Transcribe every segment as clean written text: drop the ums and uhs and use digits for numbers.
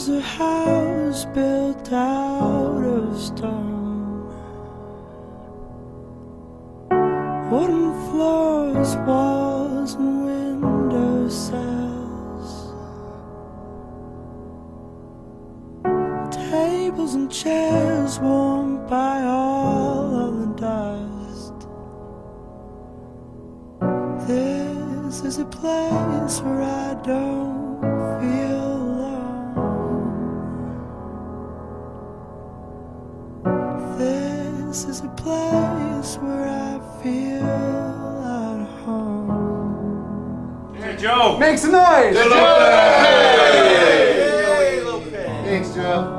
There's a house built out of stone, wooden floors, walls and window sills, tables and chairs warmed by all of the dust. This is a place where I don't feel alone. This is a place where I feel at home. Hey, Joe! Make some noise! Hey! Thanks, Joe.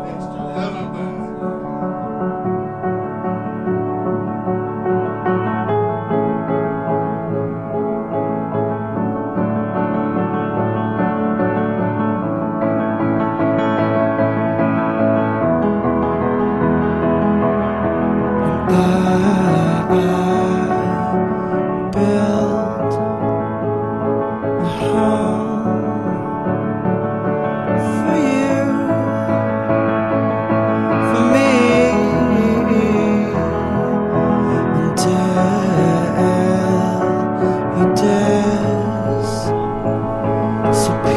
Built a home for you, for me, until you disappear.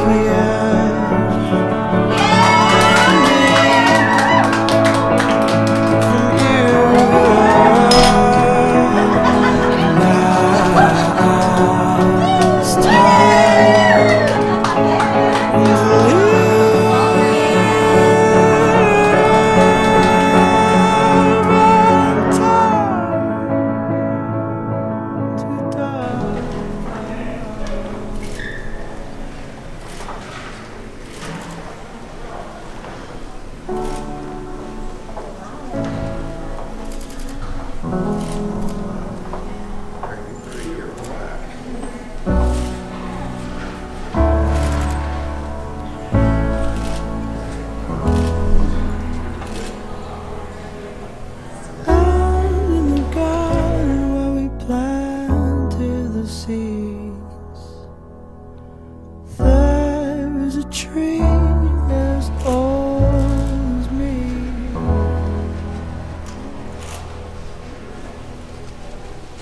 There is a tree as old as me.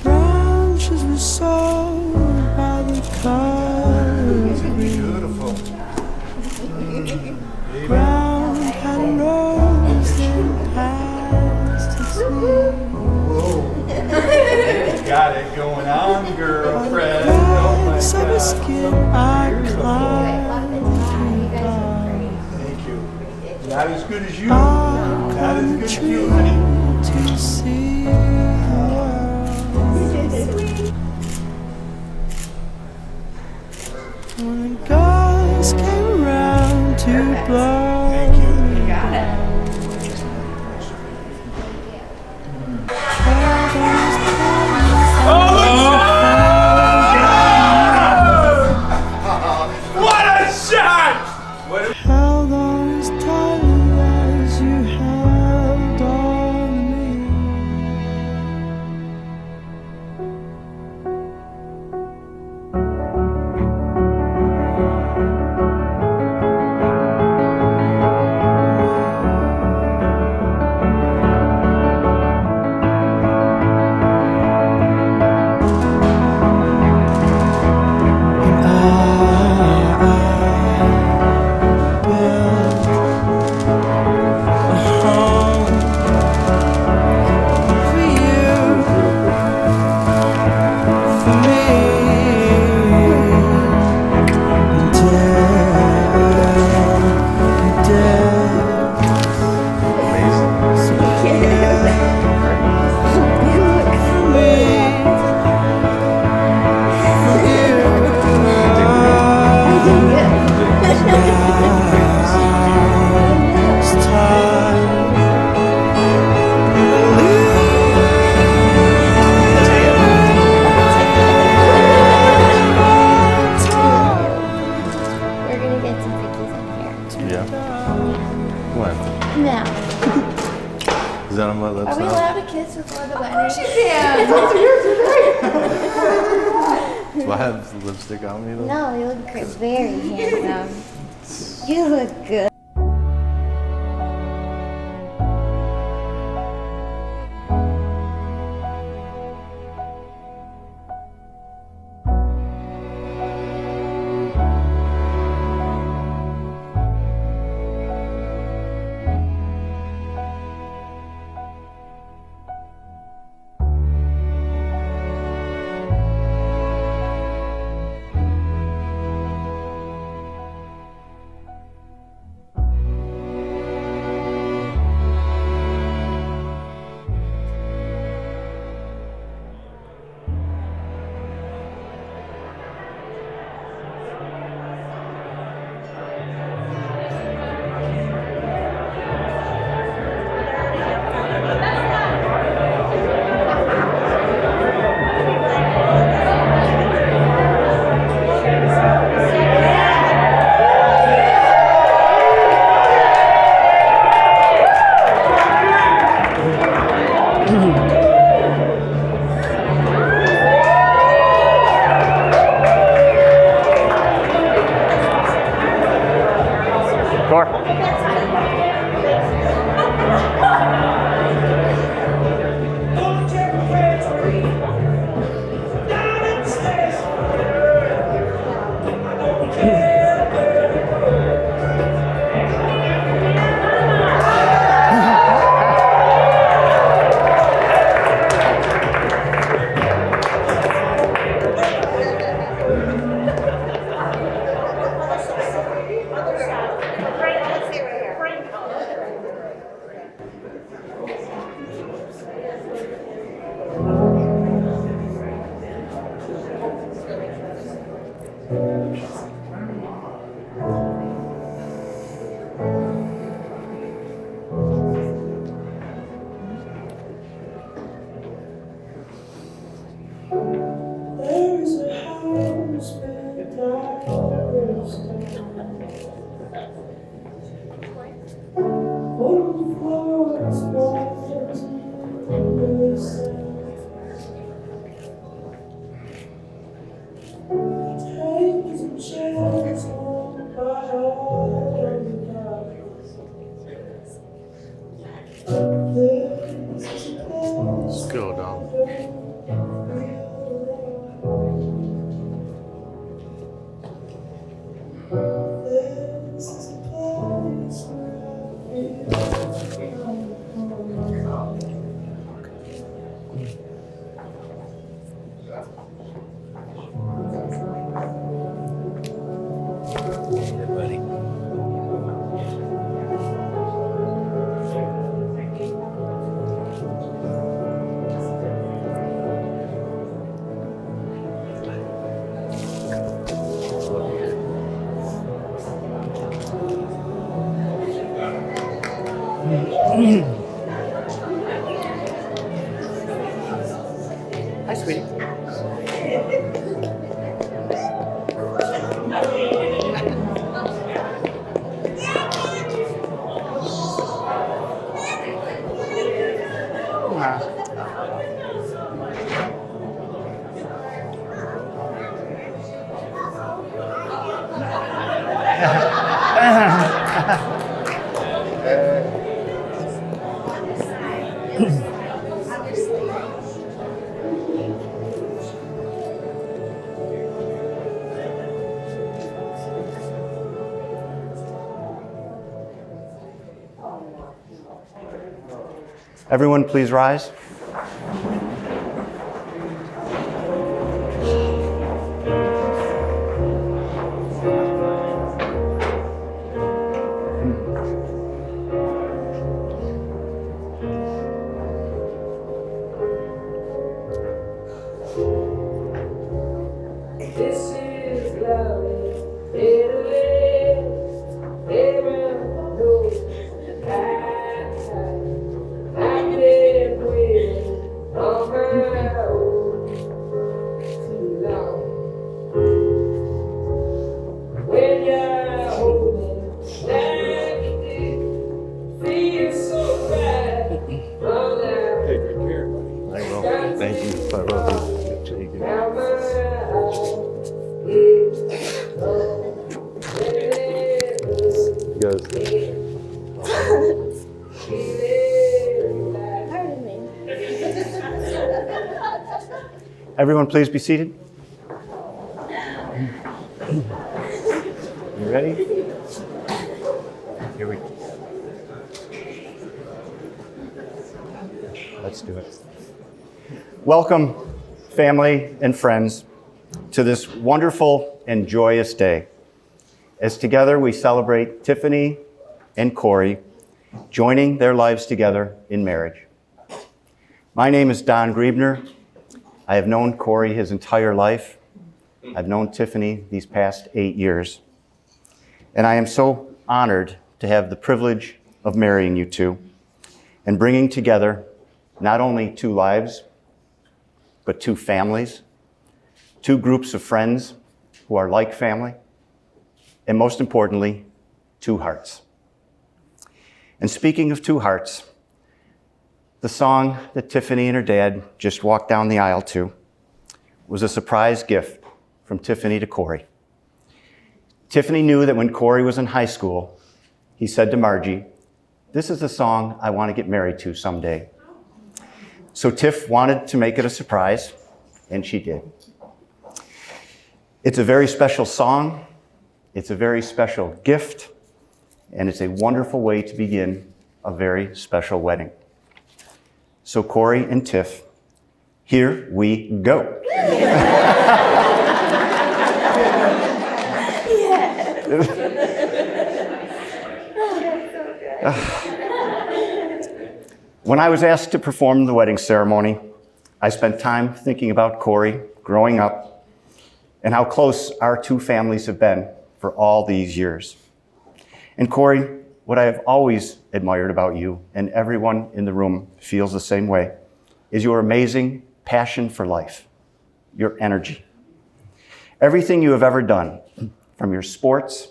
Branches were sold by the colors green. Beautiful. Ground had a nose that passed to sleep. Whoa. Got it going on, girlfriend. Oh my Of a God. skin I climbed. Thank you. Not as good as you. Not Not as good as you, honey. to see the world. When the gust came around to blow. Thank you. What a shot! Held on as tight as you held on me. Now, Is that on my lips are we now? allowed to kiss before the wedding? Do I have lipstick on me though? No, you look very handsome. You look good. There's a house built out of stone. Wooden floors, walls, and the sound. Tables and chairs on my heart on the darkness. This is a place. Let's go, dog. This is a place where I feel Yeah, buddy. Hi, sweetie. Everyone, please rise. This is lovely, Italy, everyone knows I've been waiting on her own too long. When you're holding like you did, feels so right. Oh, now, Take good care, buddy. I will. Thank you. I love you. Take it. now my He goes, Everyone, please be seated. You ready? Here we go. Let's do it. Welcome, family and friends, to this wonderful and joyous day, as together we celebrate Tiffany and Cory joining their lives together in marriage. My name is Don Griebner. I have known Cory his entire life. I've known Tiffany these past 8 years. And I am so honored to have the privilege of marrying you two and bringing together not only two lives, but two families, two groups of friends who are like family, and most importantly, two hearts. And speaking of two hearts, the song that Tiffany and her dad just walked down the aisle to was a surprise gift from Tiffany to Cory. Tiffany knew that when Cory was in high school, he said to Margie, "This is the song I want to get married to someday." So Tiff wanted to make it a surprise, and she did. It's a very special song, it's a very special gift, and it's a wonderful way to begin a very special wedding. So Cory and Tiff, here we go. When I was asked to perform the wedding ceremony, I spent time thinking about Cory growing up and how close our two families have been for all these years. And Cory, what I have always admired about you, and everyone in the room feels the same way, is your amazing passion for life, your energy. Everything you have ever done, from your sports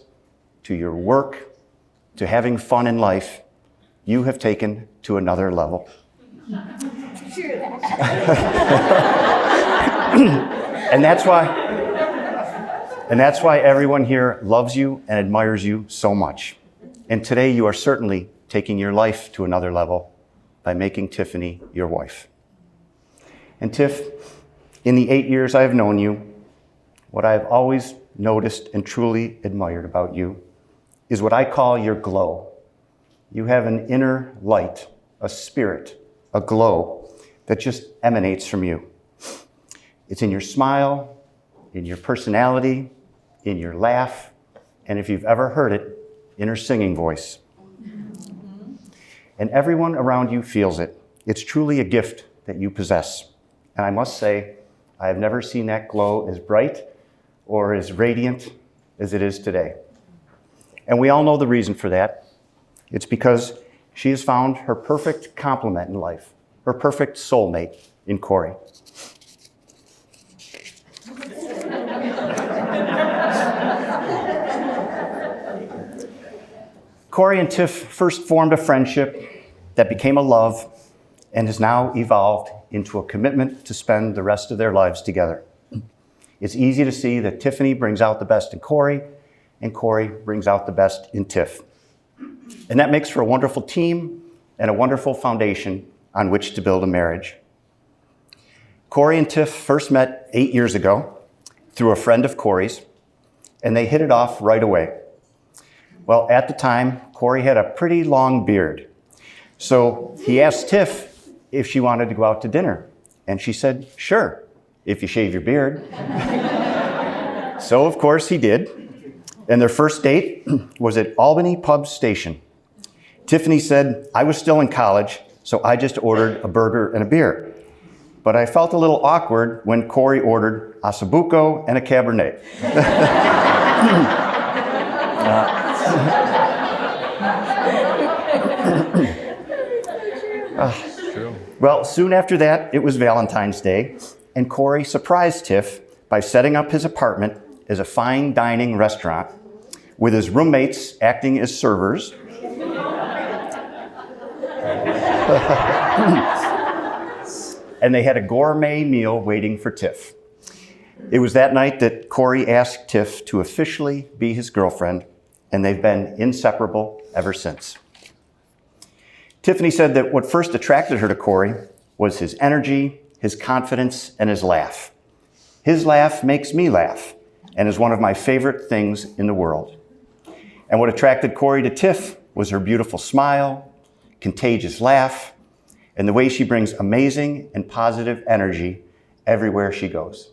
to your work to having fun in life, you have taken to another level. And that's why everyone here loves you and admires you so much. And today you are certainly taking your life to another level by making Tiffany your wife. And Tiff, in the 8 years I have known you, what I have always noticed and truly admired about you is what I call your glow. You have an inner light, a spirit, a glow that just emanates from you. It's in your smile, in your personality, in your laugh, and if you've ever heard it, in her singing voice. And everyone around you feels it. It's truly a gift that you possess. And I must say, I have never seen that glow as bright or as radiant as it is today. And we all know the reason for that. It's because she has found her perfect complement in life, her perfect soulmate in Cory. Cory and Tiff first formed a friendship that became a love and has now evolved into a commitment to spend the rest of their lives together. It's easy to see that Tiffany brings out the best in Cory, and Cory brings out the best in Tiff. And that makes for a wonderful team and a wonderful foundation on which to build a marriage. Cory and Tiff first met 8 years ago through a friend of Cory's, and they hit it off right away. Well, at the time, Cory had a pretty long beard. So he asked Tiff if she wanted to go out to dinner. And she said, "Sure, if you shave your beard." So, of course, he did. And their first date was at Albany Pub Station. Tiffany said, "I was still in college, so I just ordered a burger and a beer. But I felt a little awkward when Cory ordered Ossobuco and a Cabernet." Well, soon after that, it was Valentine's Day, and Cory surprised Tiff by setting up his apartment as a fine dining restaurant with his roommates acting as servers. And they had a gourmet meal waiting for Tiff. It was that night that Cory asked Tiff to officially be his girlfriend, and they've been inseparable ever since. Tiffany said that what first attracted her to Cory was his energy, his confidence, and his laugh. His laugh makes me laugh and is one of my favorite things in the world. And what attracted Cory to Tiff was her beautiful smile, contagious laugh, and the way she brings amazing and positive energy everywhere she goes.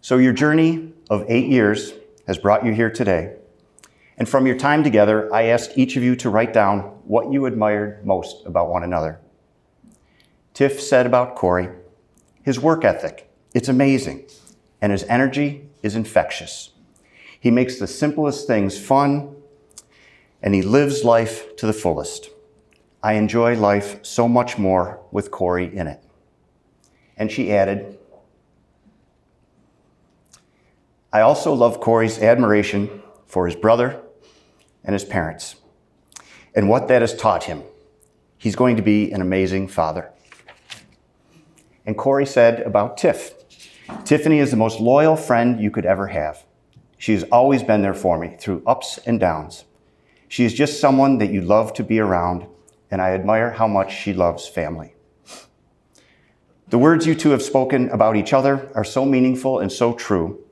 So your journey of 8 years has brought you here today. And from your time together, I asked each of you to write down what you admired most about one another. Tiff said about Cory, his work ethic, it's amazing, and his energy is infectious. He makes the simplest things fun, and he lives life to the fullest. I enjoy life so much more with Cory in it. And she added, I also love Cory's admiration for his brother and his parents and what that has taught him. He's going to be an amazing father. And Cory said about Tiff, Tiffany is the most loyal friend you could ever have. She has always been there for me through ups and downs. She is just someone that you love to be around, and I admire how much she loves family. The words you two have spoken about each other are so meaningful and so true,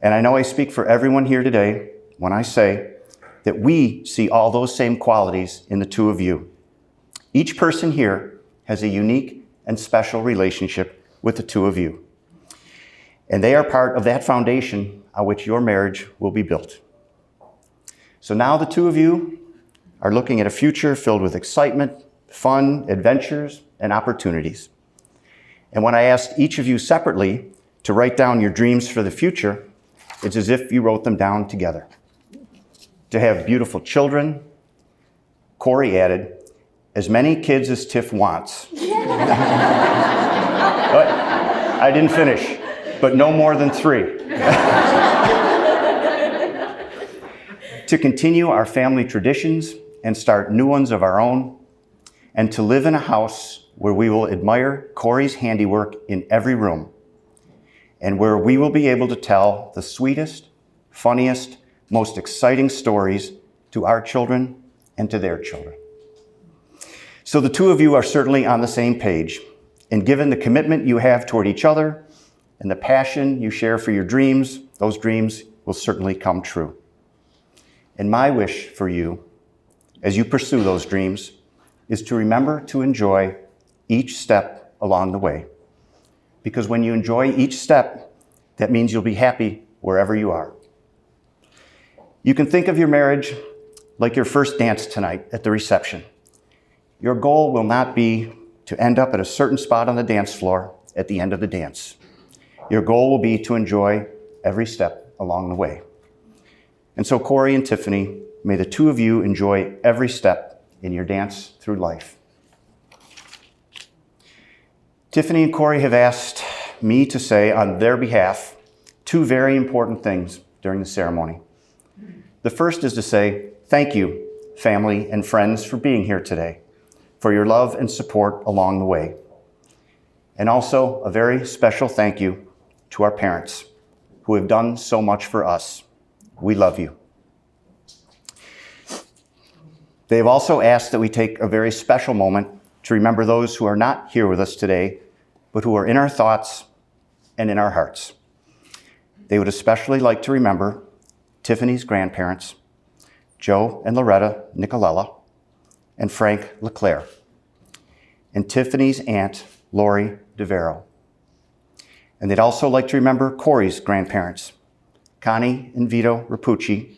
and I know I speak for everyone here today when I say that we see all those same qualities in the two of you. Each person here has a unique and special relationship with the two of you, and they are part of that foundation on which your marriage will be built. So now the two of you are looking at a future filled with excitement, fun, adventures, and opportunities. And when I asked each of you separately to write down your dreams for the future, it's as if you wrote them down together. To have beautiful children, Cory added, as many kids as Tiff wants. But I didn't finish, but no more than 3. To continue our family traditions and start new ones of our own, and to live in a house where we will admire Cory's handiwork in every room, and where we will be able to tell the sweetest, funniest, most exciting stories to our children and to their children. So the two of you are certainly on the same page, and given the commitment you have toward each other and the passion you share for your dreams, those dreams will certainly come true. And my wish for you, as you pursue those dreams, is to remember to enjoy each step along the way. Because when you enjoy each step, that means you'll be happy wherever you are. You can think of your marriage like your first dance tonight at the reception. Your goal will not be to end up at a certain spot on the dance floor at the end of the dance. Your goal will be to enjoy every step along the way. And so, Cory and Tiffany, may the two of you enjoy every step in your dance through life. Tiffany and Cory have asked me to say on their behalf 2 very important things during the ceremony. The first is to say thank you, family and friends, for being here today, for your love and support along the way. And also a very special thank you to our parents who have done so much for us. We love you. They have also asked that we take a very special moment to remember those who are not here with us today, but who are in our thoughts and in our hearts. They would especially like to remember Tiffany's grandparents, Joe and Loretta Nicolella, and Frank LeClaire, and Tiffany's aunt, Lori DeVero. And they'd also like to remember Cory's grandparents, Connie and Vito Rapucci,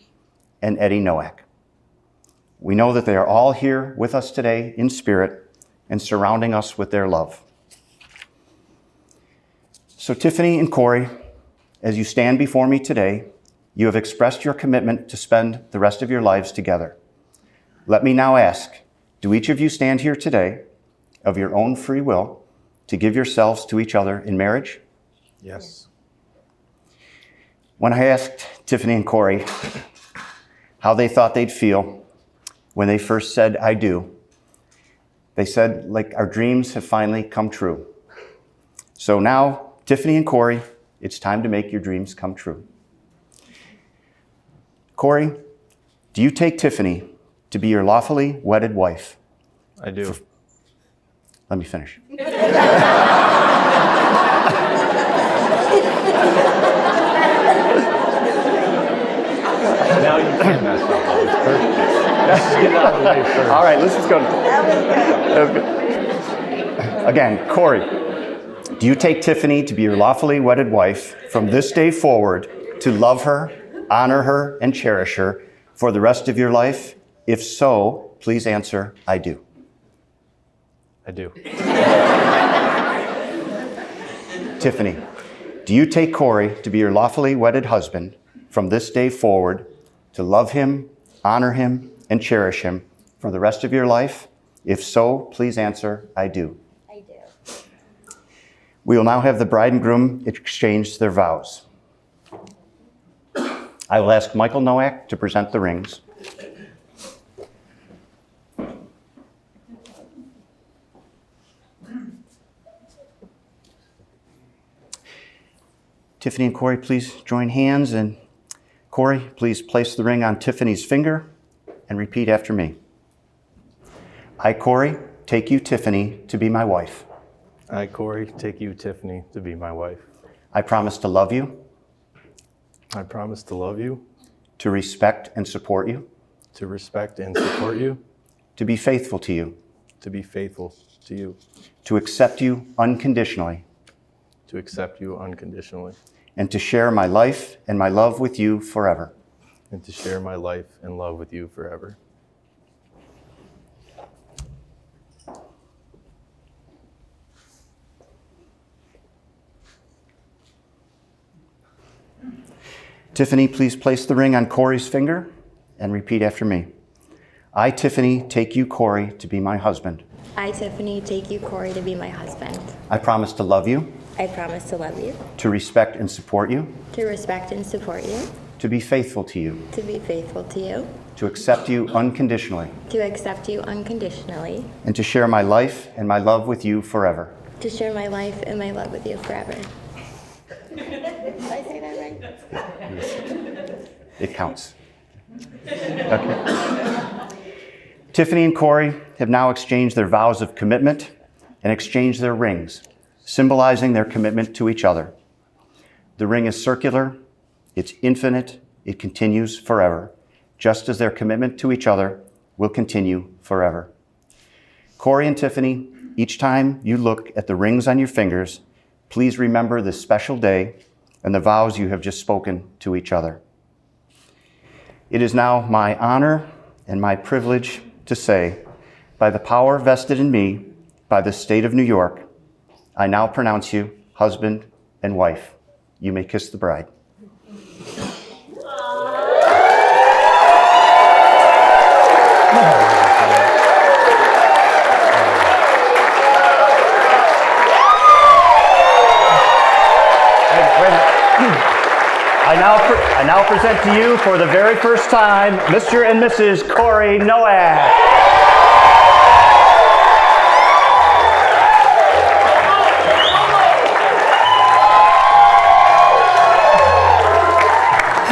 and Eddie Nowak. We know that they are all here with us today in spirit and surrounding us with their love. So Tiffany and Cory, as you stand before me today, you have expressed your commitment to spend the rest of your lives together. Let me now ask, do each of you stand here today of your own free will to give yourselves to each other in marriage? Yes. When I asked Tiffany and Cory how they thought they'd feel when they first said, I do, they said, like, our dreams have finally come true. So now, Tiffany and Cory, it's time to make your dreams come true. Cory, do you take Tiffany to be your lawfully wedded wife? I do. Let me finish. Now you can't mess up. That was perfect. Let's just get it out of the way first. All right, let's just go. That was good. Again, Cory, do you take Tiffany to be your lawfully wedded wife from this day forward to love her, honor her, and cherish her for the rest of your life? If so, please answer, I do. I do. Tiffany, do you take Cory to be your lawfully wedded husband from this day forward to love him, honor him, and cherish him for the rest of your life? If so, please answer, I do. I do. We will now have the bride and groom exchange their vows. I will ask Michael Nowak to present the rings. Tiffany and Cory, please join hands, and Cory, please place the ring on Tiffany's finger and repeat after me. I, Cory, take you, Tiffany, to be my wife. I, Cory, take you, Tiffany, to be my wife. I promise to love you, I promise to love you, to respect and support you, to respect and support you, to be faithful to you, to be faithful to you, to accept you unconditionally, to accept you unconditionally, and to share my life and my love with you forever. and to share my life and love with you forever. Tiffany, please place the ring on Cory's finger and repeat after me. I, Tiffany, take you, Cory, to be my husband. I, Tiffany, take you, Cory, to be my husband. I promise to love you, I promise to love you, to respect and support you, to respect and support you, to be faithful to you, to be faithful to you, to accept you unconditionally, to accept you unconditionally, and to share my life and my love with you forever. to share my life and my love with you forever. Did I say that right? It counts. Okay. Tiffany and Cory have now exchanged their vows of commitment and exchanged their rings, symbolizing their commitment to each other. The ring is circular, it's infinite, it continues forever, just as their commitment to each other will continue forever. Cory and Tiffany, each time you look at the rings on your fingers, please remember this special day and the vows you have just spoken to each other. It is now my honor and my privilege to say, by the power vested in me by the state of New York, I now pronounce you husband and wife. You may kiss the bride. I now present to you for the very first time, Mr. and Mrs. Cory Noack.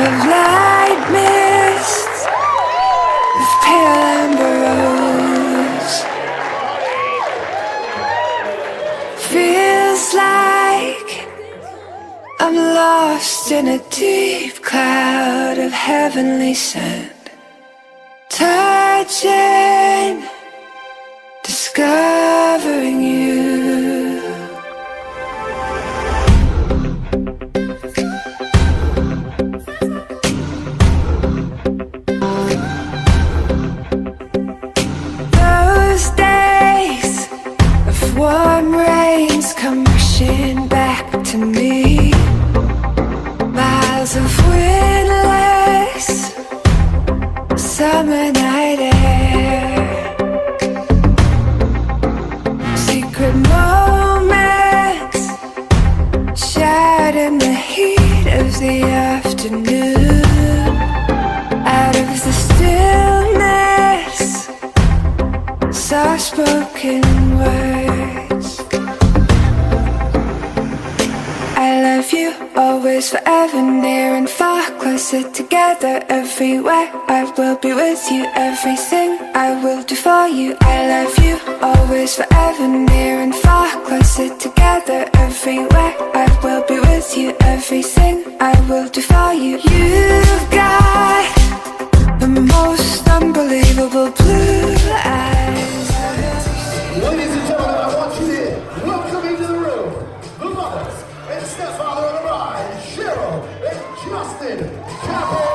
Of light mist, of pale amber rose. Feels like I'm lost in a deep cloud of heavenly sand. Touching, discovering you. Those days of warm rains come rushing back to me. Miles of windless summer night air. Secret moments shared in the heat of the afternoon. Out of the stillness, soft-spoken words. I love you, always, forever, near and far, closer together, everywhere. I will be with you, everything I will do for you. I love you, always, forever, near and far, closer together, everywhere. I will be with you, everything I will do for you. You've got the most unbelievable blue eyes I've ever seen. Ladies and gentlemen, I want you to welcome into the room the mother and stepfather of the bride, Cheryl and Justin Capel.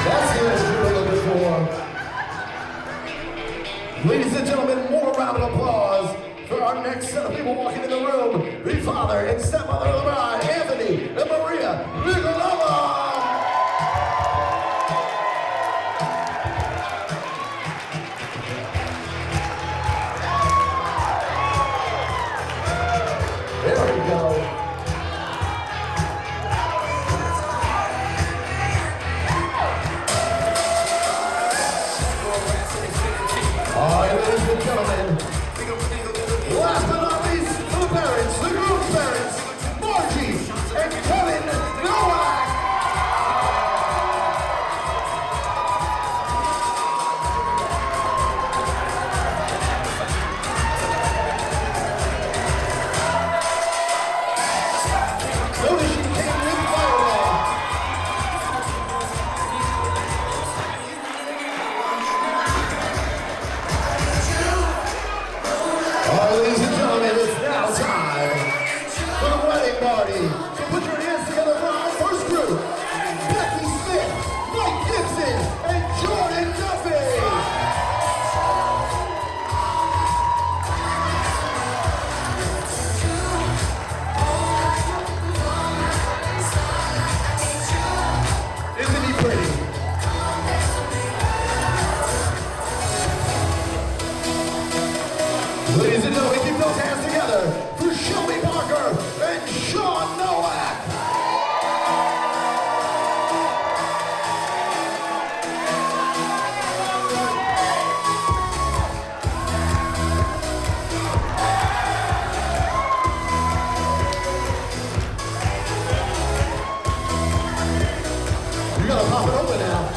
That's it, as you were looking for. Ladies and gentlemen, more round of applause for our next set of people walking in the room, the father and stepmother of the bride, Anthony and Maria Nicolava. There we go. Ladies and gentlemen, keep those hands together for Shelby Parker and Sean Nowak. You gotta pop it open now.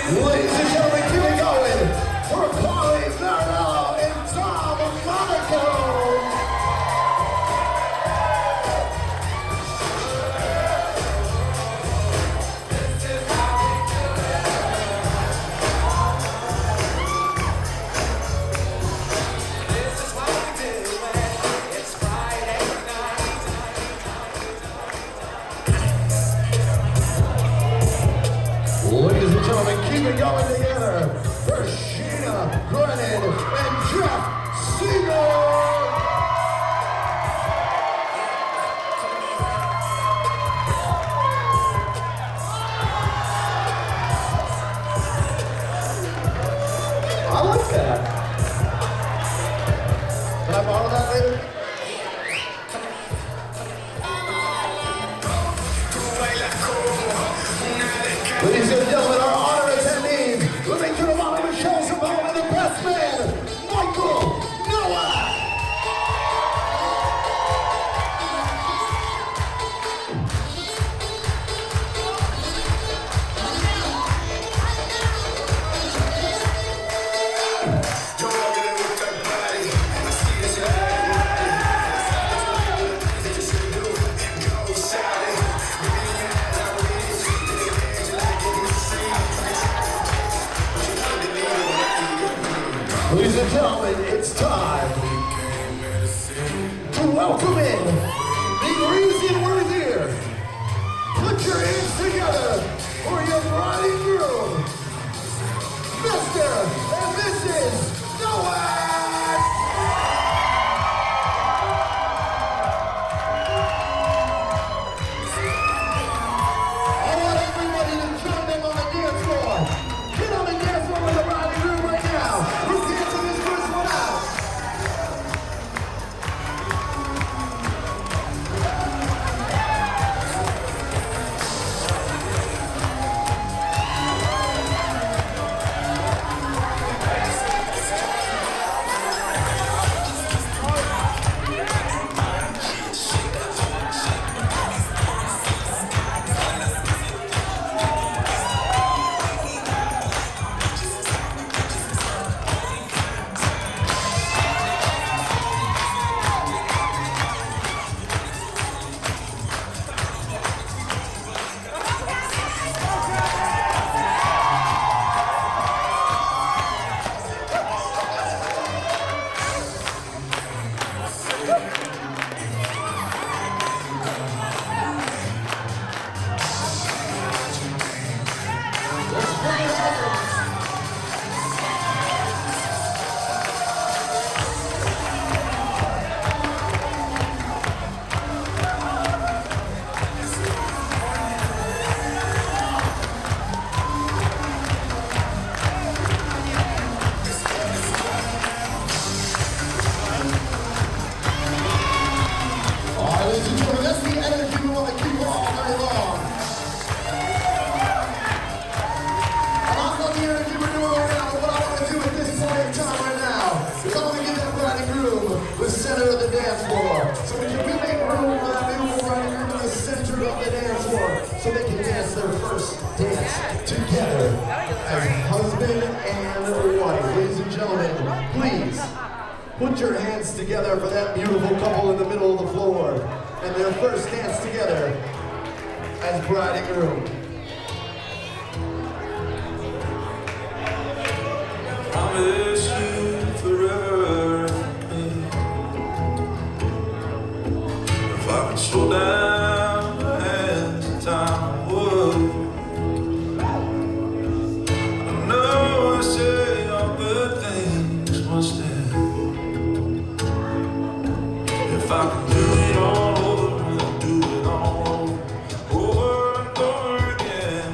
Ladies and gentlemen, keep it going. We're Cory and Tom Monaco. Ladies and gentlemen, keep it going together for Sheena Grennan and Jeff Seeger. I like that. Can I borrow that later? Ladies and gentlemen, our honor attendees, let me turn them on to show some love to the best man, Michael Noah. Ladies and gentlemen, it's time to welcome in the reason we're here. Put your hands together for your bride and groom, Mr. and Mrs. Nowak. I want everybody to join them on the dance floor. Get on the dance floor with the bride and groom right now. Who's dancing this first one out? Ladies and gentlemen, that's the energy we want to keep all night long. And I'm not the energy we're doing right now, but what I want to do at this point in time right now is I want to get that bride and groom the center of the dance floor. So we can make room for that beautiful bride and groom in the center of the dance floor so they can dance their first dance together as husband and wife. Ladies and gentlemen, please put your hands together for that beautiful couple in the middle of the floor and their first dance together as bride and groom. Promise you forever. If I could slow down the hands of time, I would. I know I say all good things must end. If I could do it all over, I'd do it all over and over again.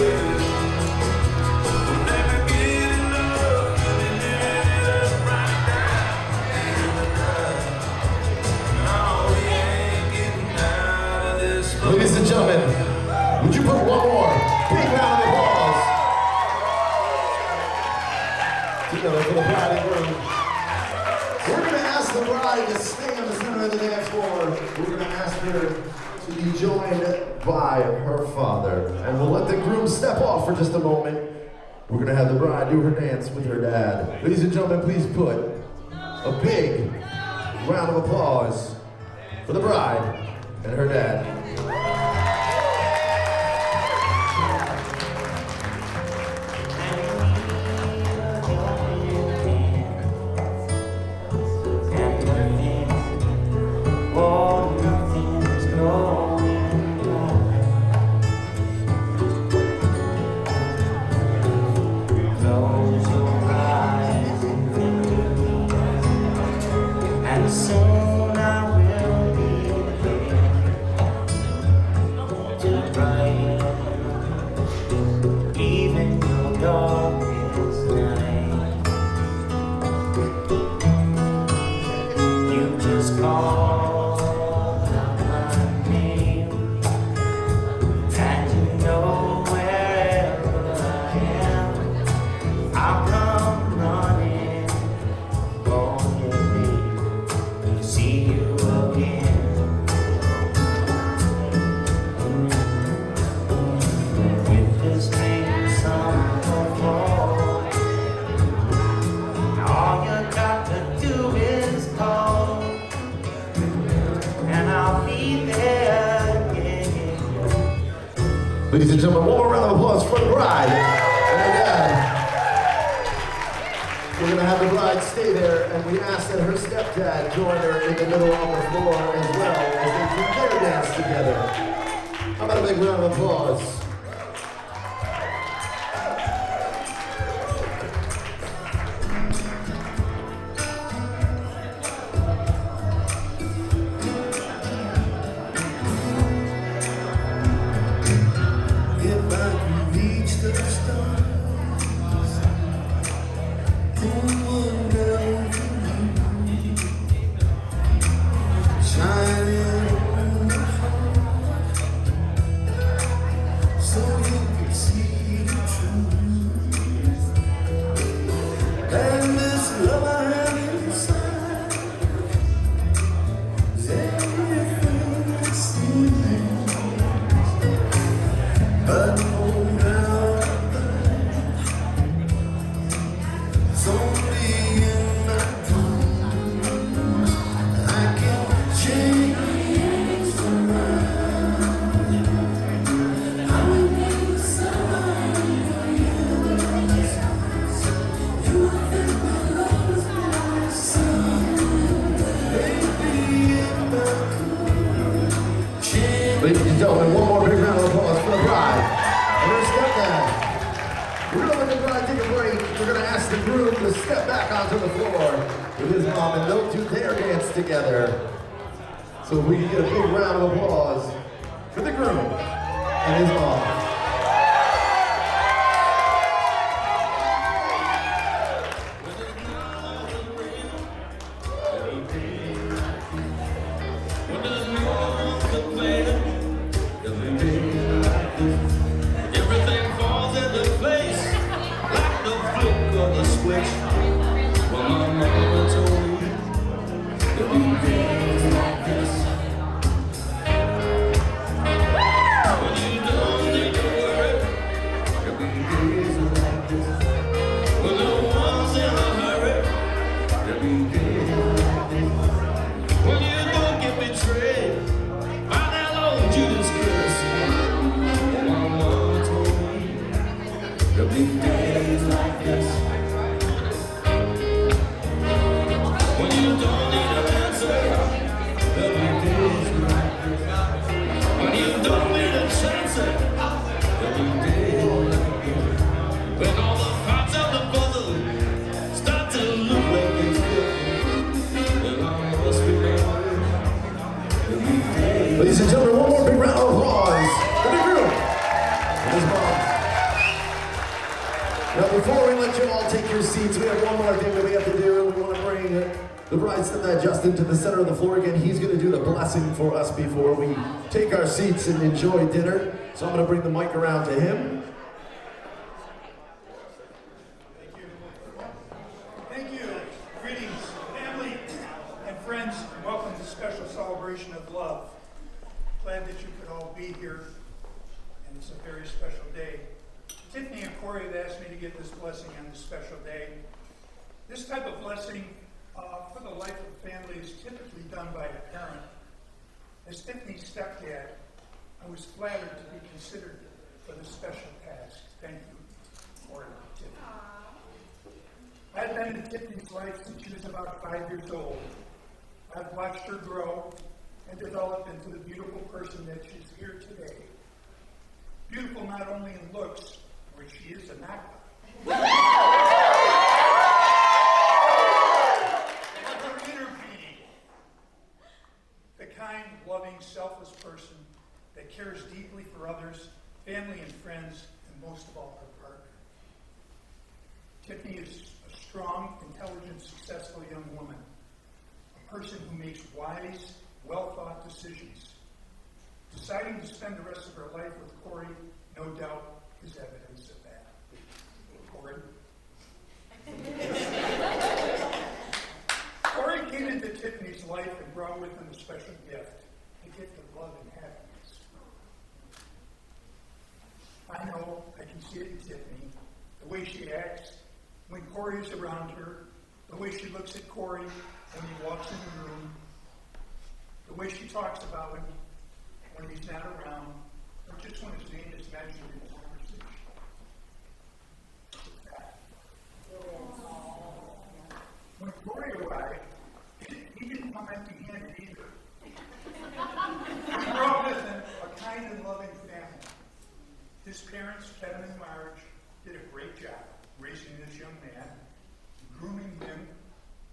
We'll never get enough, living it up right now. No, we ain't getting out of this. Ladies and gentlemen, would you put one more big round of applause together for the bride and groom? We're going to ask the bride to stay in the center of the dance floor. We're going to ask her to be joined by her father. And we'll let the groom step off for just a moment. We're going to have the bride do her dance with her dad. Ladies and gentlemen, please put a big round of applause for the bride and her dad. And soon I will be to bright, even your darkest night. You just call out my name, and you know wherever I am, I'll come running for you, see you again. With this thing summer fall, all you got to do is call, and I'll be there again. Ladies and gentlemen, one more round of applause for the bride and her dad. We're going to have the bride stay there, and we ask that her stepdad join her in the middle on the floor as well as they do their dance together. How about a big round of applause? If I can reach the stars, who would know you? Shining on the heart, so you can see the truth. And this love I have inside is everything it seems. But hold out, it's only in my dreams I can change the world. I will need somebody for you. You think my love is my son. Maybe if I could change. Ladies and gentlemen, one more big round of applause for the bride and her stepdad. We're going to let the bride take a break. We're going to ask the groom to step back onto the floor with his mom, and they'll do their dance together. So we can get a big round of applause for the groom and his mom. Everything falls into place like the flick of a switch. Well, my mama told me there'll be days like this when you don't need to worry. There'll be days like this when no one's in a hurry. There'll be days like this when you don't get betrayed by that old Judas curse. There'll be days like this when you don't need an answer. There'll be days like this when you don't need a chance. There'll be days like this when all the parts of the puzzle start to look like they fit. And I must be there. There'll be days. Ladies and gentlemen, one more big round of applause for the groom and his mom. Now, before we let you all take your seats, we have one more thing that we have to do. We want to bring the bride Justin to the center of the floor again. He's going to do the blessing for us before we take our seats and enjoy dinner. So I'm going to bring the mic around to him. Thank you. Greetings, family and friends. Welcome to this special celebration of love. Glad that you could all be here, and it's a very special day. Tiffany and Cory have asked me to give this blessing on this special day. This type of blessing for the life of the family is typically done by a parent. As Tiffany's stepdad, I was flattered to be considered for this special task. Thank you, Cory and Tiffany. I've been in Tiffany's life since she was about 5 years old. I've watched her grow and develop into the beautiful person that she's here today. Beautiful not only in looks, which she is a knockout, but her inner being. The kind, loving, selfless person that cares deeply for others, family and friends, and most of all, her partner. Tiffany is a strong, intelligent, successful young woman, a person who makes wise, well-thought decisions. Deciding to spend the rest of her life with Cory, no doubt, is evidence of that. Cory? Cory came into Tiffany's life and brought with him a special gift, a gift of love and happiness. I know, I can see it in Tiffany, the way she acts when Cory is around her, the way she looks at Cory when he walks in the room, the way she talks about him when he's not around, or just when his name is mentioned in the conversation. When Cory arrived, he didn't come empty-handed either. He brought with him a kind and loving family. His parents, Kevin and Marge, did a great job raising this young man, grooming him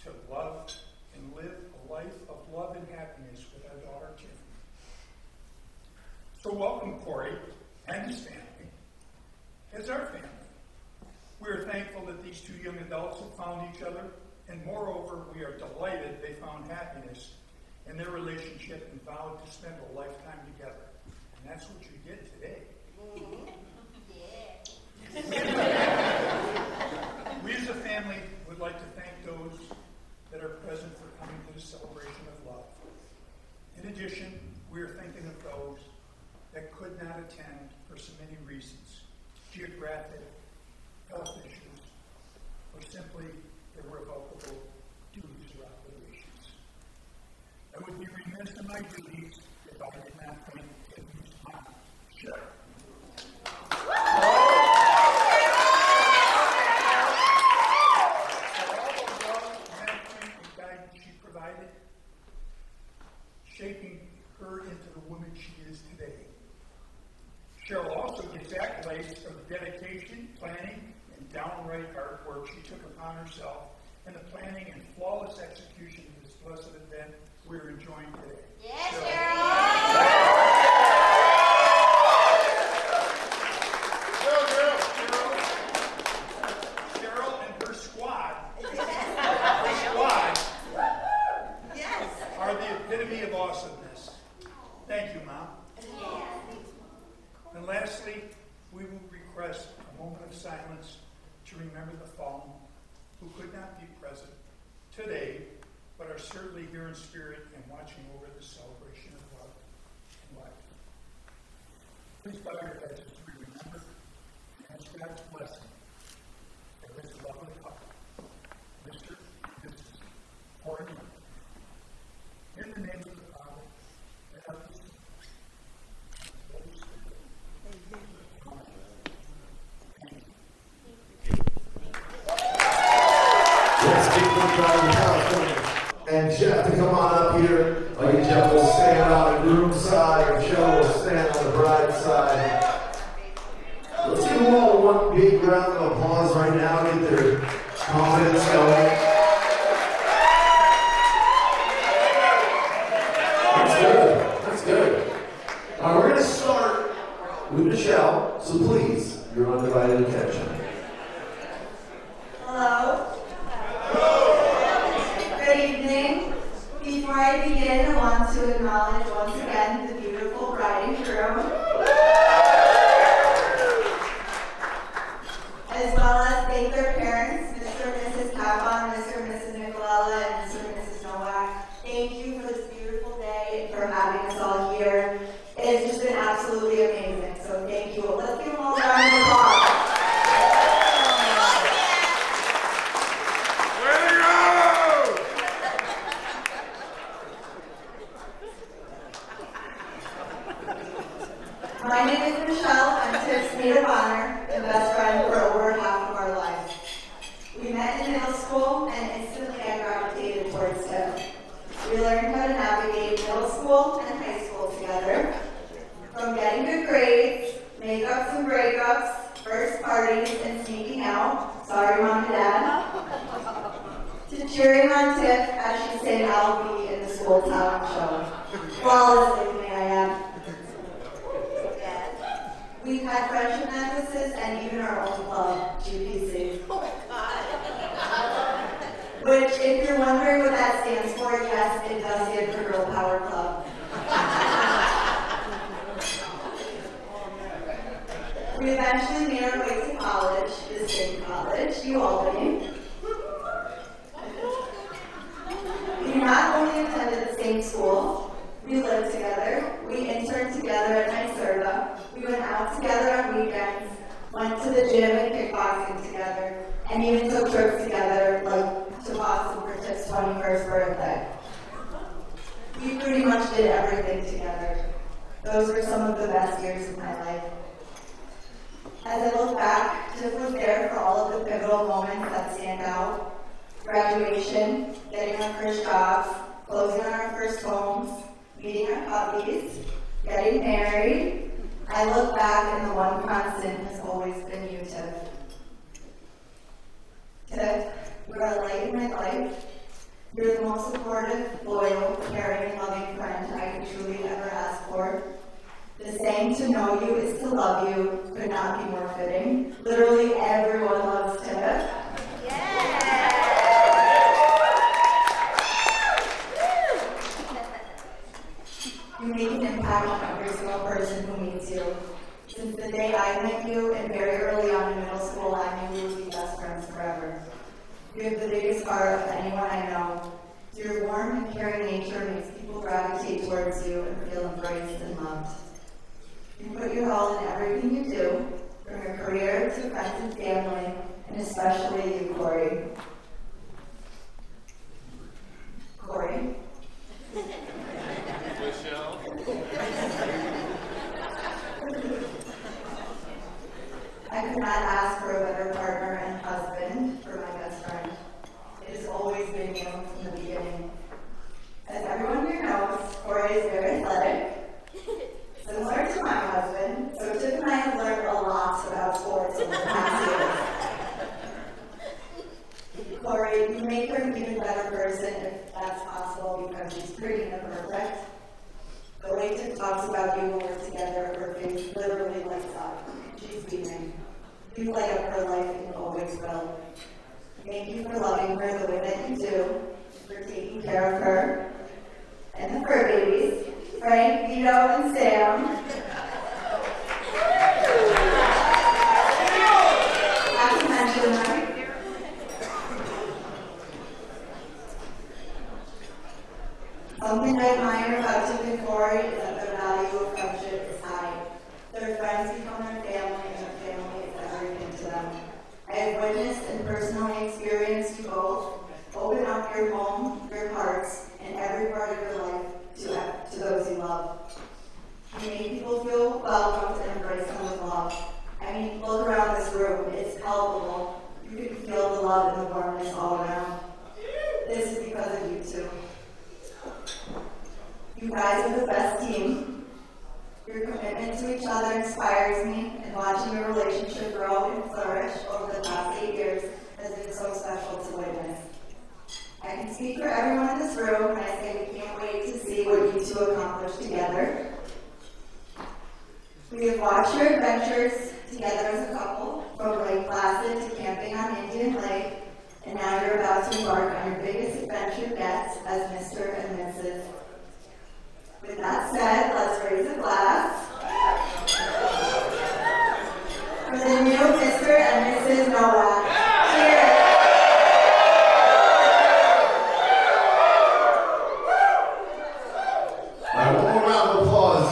to love and live a life of love and happiness with our daughter, Tiffany. So welcome Cory and his family as our family. We are thankful that these two young adults have found each other, and moreover, we are delighted they found happiness in their relationship and vowed to spend a lifetime together. And that's what you get today. We as a family would like to thank those that are present for coming to the celebration of love. In addition, we are thinking of those that could not attend for so many reasons, geographic, health issues, or simply irrevocable duties or obligations. I would be remiss in my duties if I did not thank Tiffany's mom, Cheryl. Shaping her into the woman she is today. Cheryl also gets accolades for the dedication, planning, and downright hard work she took upon herself in the planning and flawless execution of this blessed event we're enjoying today. Yes, Cheryl and her squad are the epitome of awesomeness. Thank you, Mom. And lastly, we will request a moment of silence to remember the fallen who could not be present today, but are certainly here in spirit and watching over the celebration of love and life. Please bow your heads as we remember and ask God's blessing for this lovely couple, Mr. and Mrs. Cory. In the name of the Father, and of the Son, and of the Holy Spirit. Amen. Let's keep them trying to help. And Jeff to come on up here. Like Jeff will stand on the groom's side, and Joe will stand on the bride's side. Let's give them all one big round of applause right now. Get their confidence going. That's good. All right, we're going to start with Michelle, so please, your undivided attention. Hello. Good evening. Before I begin, I want to acknowledge once again the beautiful bride and groom, as well as thank their parents, Mr. and Mrs. Kappa, Mr. and Mrs. Nicolella, and Mr. and Mrs. Nowak. Thank you for this beautiful day and for having us all here. It has just been absolutely amazing, so thank you. Let's give them all a round of applause. My name is Michelle. I'm Tiff's maid of honor and best friend for over half of our lives. We met in middle school and instantly I gravitated towards Tiff. We learned how to navigate middle school and high school together. From getting good grades, makeups and breakups, first parties and sneaking out, sorry mom and dad, to cheering on Tiff as she sang I'll Be in the school talent show. Flawlessly, may I add. We've had friendship necklaces and even our own club, GPC. Which, if you're wondering what that stands for, yes, it does stand for Girl Power Club. We eventually made our way to college, the same college, UAlbany. We not only attended the same school, we lived together, we interned together at NYSERDA, we went out together on weekends, went to the gym and kickboxing together, and even took trips together, like to Boston for Tiff's 21st birthday. We pretty much did everything together. Those were some of the best years of my life. As I look back, Tiff was there for all of the pivotal moments that stand out. Graduation, getting our first jobs, closing on our first homes, meeting our puppies, getting married. I look back and the one constant has always been you, Tiff. Tiff, you're a light in my life. You're the most supportive, loyal, caring, and loving friend I could truly ever ask for. The saying to know you is to love you could not be more fitting. Literally everyone loves Tiff. You make an impact on every single person who meets you. Since the day I met you and very early on in middle school, I knew we would be best friends forever. You have the biggest heart of anyone I know. Your warm and caring nature makes people gravitate towards you and feel embraced and loved. You put your all in everything you do, from your career to friends and family, and especially you, Cory. Cory. Michelle. I could not ask for a better partner and husband for my best friend. It has always been you from the beginning. As everyone here knows, Cory is very athletic, similar to my husband, so Tiff and I have learned a lot about sports over the past years. Cory, you make her an even better person if that's possible because she's pretty and perfect. The way Tiff talks about you when we're together, her face literally lights up. She's beaming. You light up her life and you always will. Thank you for loving her the way that you do, for taking care of her, and the fur babies, Frank, Vito, and Sam. Not to mention them. Something I admire about Tiff and Cory is that their value of friendship is high. Their friends become their family, and their family is everything to them. I have witnessed and personally experienced you both open up your home, your hearts, and every part of your life to those you love. You make people feel welcomed and embrace them with love. I mean, look around this room, it's palpable. You can feel the love and the warmness all around. This is because of you two. You guys are the best team. Your commitment to each other inspires me, and watching your relationship grow and flourish over the past 8 years has been so special to witness. I can speak for everyone in this room when I say we can't wait to see what you two accomplish together. We have watched your adventures together as a couple, from Lake Placid to camping on Indian Lake, for the new Mr. and Mrs. Nowak. Cheers. All right, one more round of applause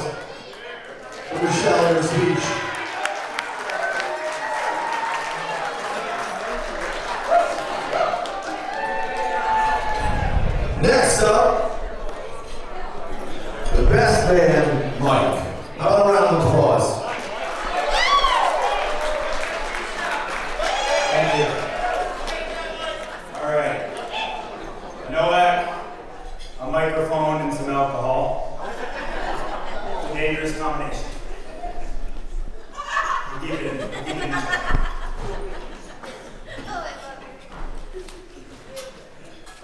for Michelle and her speech. Next up, the best man, Mike. How about a round of applause? Thank you. All right. Nowak, a microphone, and some alcohol. It's a dangerous combination. We'll keep it in. We'll keep it in check.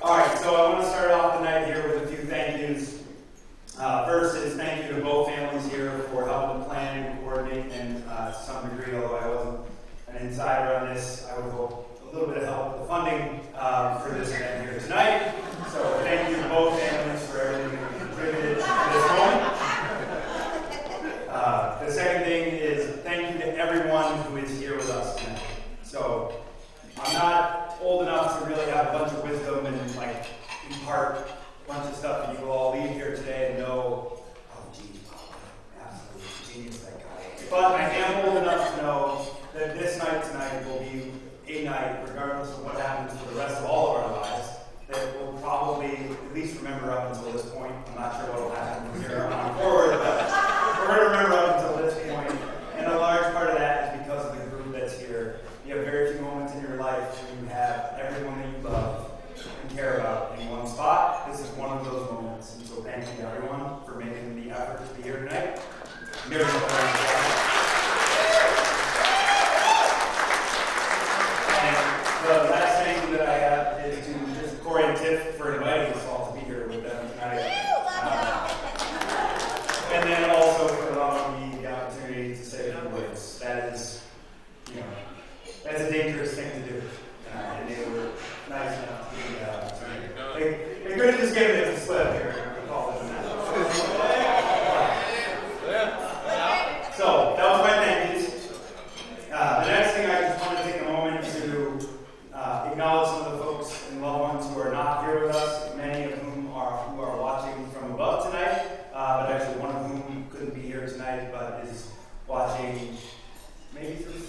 All right, so I want to start off the night here with a few thank yous. First is thank you to both families here for helping plan and coordinate, and to some degree, although I wasn't an insider on this, I would hope a little bit of help with the funding for this event here tonight. So thank you to both families for everything that contributed to this moment. The second thing is thank you to everyone who is here with us tonight. So I'm not old enough to really have a bunch of wisdom and like impart a bunch of stuff that you will all leave here today and know, oh geez, absolutely genius that guy. But I am old enough to know that this night tonight will be a night, regardless of what happens for the rest of all of our lives, that we'll probably at least remember up until this point. I'm not sure what will happen from here on forward, but we're going to remember up until this point. And a large part of that is because of the group that's here. You have very few moments in your life where you have everyone that you love and care about in one spot. This is one of those moments. And so thank you to everyone for making the effort to be here tonight. Give them a round of applause. The last thing that I have is to just Cory and Tiff for inviting us all to be here with them tonight. And then also for allowing me the opportunity to say a few words. That is, you know, that's a dangerous thing to do. And they were nice enough to be they could have just given it a slip here and called it a night. So that was my thank yous. The next thing I just want to take a moment to acknowledge some of the folks and loved ones who are not here with us, many of whom are watching from above tonight, but actually one of whom couldn't be here tonight, but is watching maybe through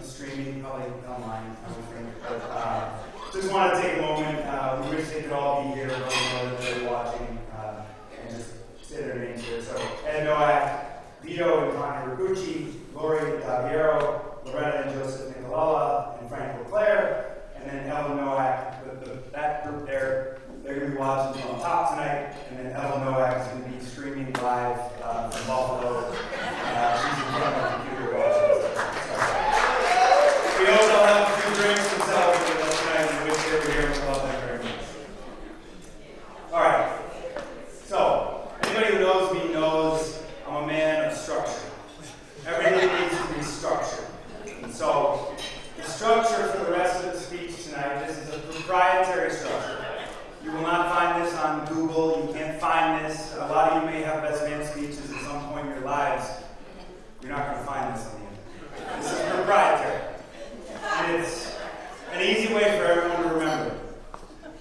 streaming, probably online, I would think. But just want to take a moment. We wish they could all be here, but we know that they're watching, and just say their names here. So Ed Nowak, Vito and Connie Ragucci, Lori Daviero, Loretta and Joseph Nicolala, and Frank LeClaire, and then Ellen Nowak. That group there, they're going to be watching from top tonight, and then Ellen Nowak is going to be streaming live from Buffalo. She's in front of the computer watching. We hope they'll have a few drinks themselves with us tonight, and wish they were here. We love them very much. All right. So, anybody who knows me knows I'm a man of structure. Everything needs to be structured. And so, the structure for the rest of the speech tonight, this is a proprietary structure. You will not find this on Google. You can't find this. A lot of you may have best man speeches at some point in your lives. You're not going to find this on the internet. This is proprietary. And it's an easy way for everyone to remember.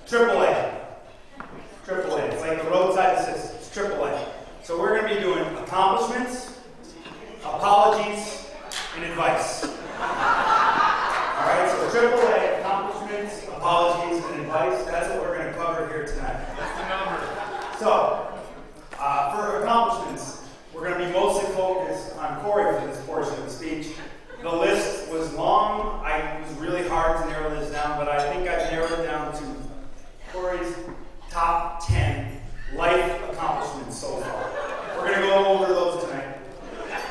AAA. AAA. It's like the roadside assistance. AAA. So we're going to be doing accomplishments, apologies, and advice. Alright, so AAA, accomplishments, apologies, and advice. That's what we're going to cover here tonight. That's the number. So, for accomplishments, we're going to be mostly focused on Cory for this portion of the speech. The list was long. It was really hard to narrow this down, but I think I've narrowed it down to Cory's top 10 life accomplishments so far. We're going to go over those tonight.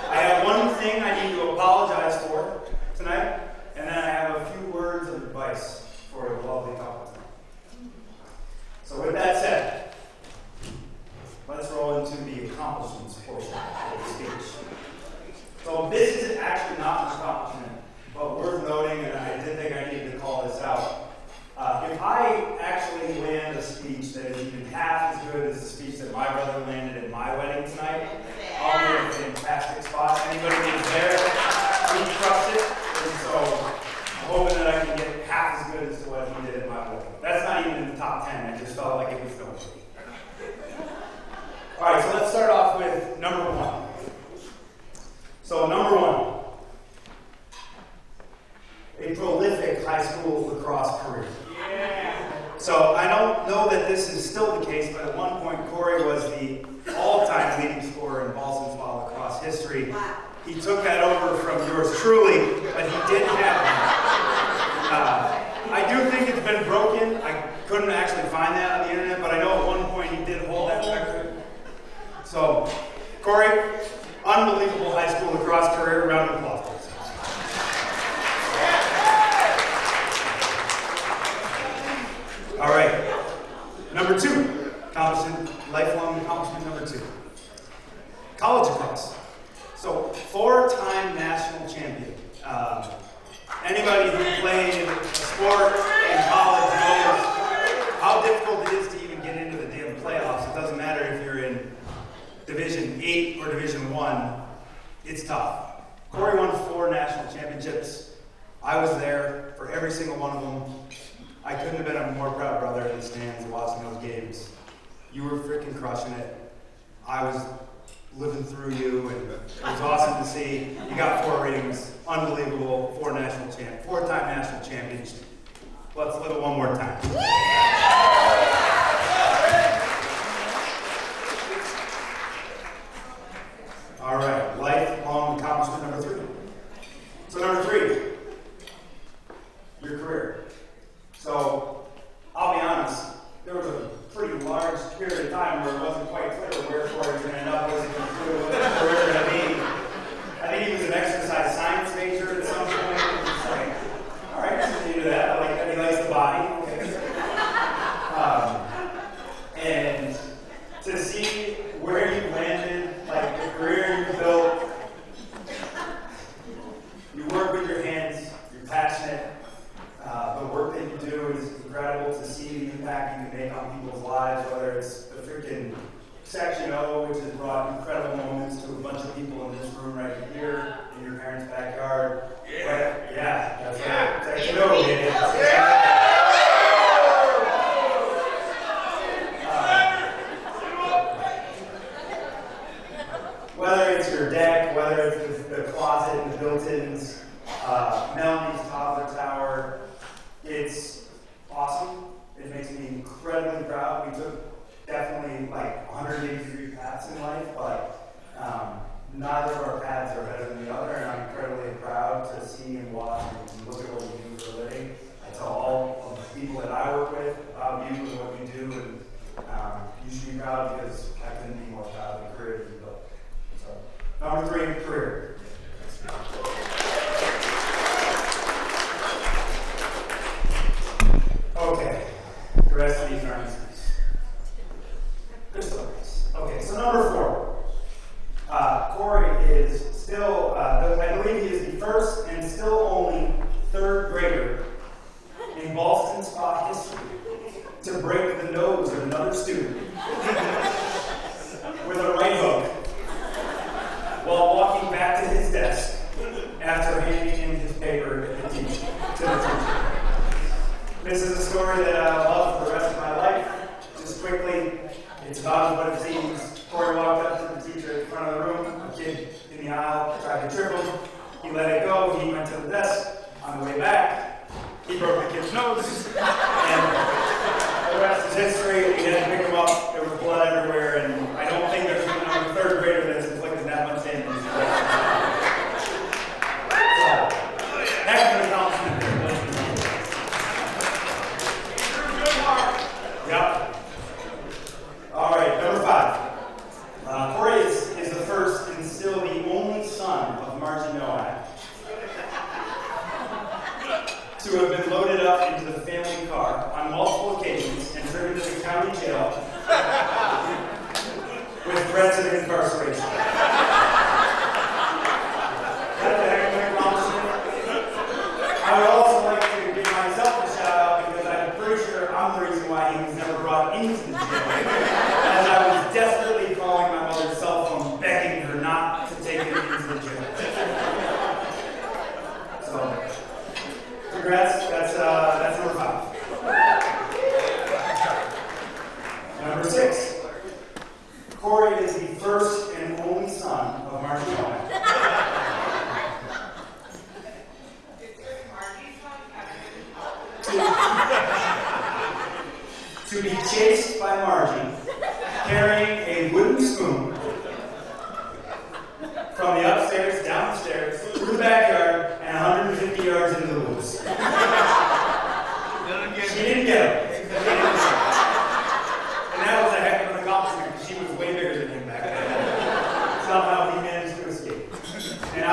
I have one thing I need to apologize for tonight, and then I have a few words of advice for the lovely couple tonight. So with that said, this is still the case, but at one point, Cory was the all-time leading scorer in balls and foul lacrosse history. He took that over from yours truly, but he did have that. I do think it's been broken. I couldn't actually find that on the internet, but I know at one point he did hold that record. So, Cory, unbelievable high school lacrosse career. Round of applause, please. All right, number 2, lifelong accomplishment number 2. College lacrosse. So, 4-time national champion. Anybody who played a sport in college knows how difficult it is to even get into the damn playoffs. It doesn't matter if you're in Division 8 or Division 1, it's tough. Cory won 4 national championships. I was there for every single one of them. I couldn't have been a more proud brother in the stands watching those games. You were freaking crushing it. I was living through you, and it was awesome to see. You got 4 rings, unbelievable, 4-time national champions. Let's live it one more time. All right, lifelong accomplishment number 3. So number 3, your career. So I'll be honest, there was a pretty large period of time where it wasn't quite clear where Cory was going to end up, was he going to do, what his career was going to be. I think he was an exercise science major at some point. It's like, all right, so you do that. I like that. He likes the body. Okay. And to see where you landed, like the career you built, you work with your hands, you're passionate. The work that you do is incredible to see the impact you can make on people's lives, whether it's the freaking Section O, which has brought incredible moments to a bunch of people in this room right here, in your parents' backyard. Yeah, that's right. Section O, whether it's your deck, whether it's the closet and the built-ins, Melanie's toddler tower, it's awesome. It makes me incredibly proud. We took definitely like 180-degree paths in life, but neither of our paths are better than the other, and I'm incredibly proud to see and watch and look at what you do for a living. I tell all of the people that I work with about you and what you do, and you should be proud because I couldn't be more proud of the career that you built. So, number 3, career. Okay, the rest of these are answers. Good stories. Okay, so number 4. Cory is still, I believe he is the first and still only 3rd grader in Boston spa history to break the nose of another student with a right hook while walking back to his desk after handing in his paper to the teacher. This is a story that I'll love for the rest of my life. Just quickly, it's about what it seems. Cory walked up to the teacher at the front of the room. A kid in the aisle tried to trip him. He let it go. He went to the desk. On the way back, he broke the kid's nose. And the rest is history. We had to pick him up. There was blood everywhere. And I don't think there's another 3rd grader that's inflicted that much damage. Heck of an accomplishment there. Yep. All right, number 5. Cory is the first and still the only son of Margie Noack to have been loaded up into the family car on multiple occasions and driven to the county jail with threats of incarceration. That's a heck of an accomplishment. I would also like to give myself a shout out because I'm pretty sure I'm the reason why he was never brought into the jail. As I was desperately calling my mother's cell phone, begging her not to take him into the jail. So, congrats. That's number 5. Number 6. Cory is the first and only to be chased by Margie carrying a wooden spoon from the upstairs, downstairs, through the backyard, and 150 yards into the woods. She didn't get him. And that was a heck of an accomplishment because she was way bigger than him back then. Somehow he managed to escape. And I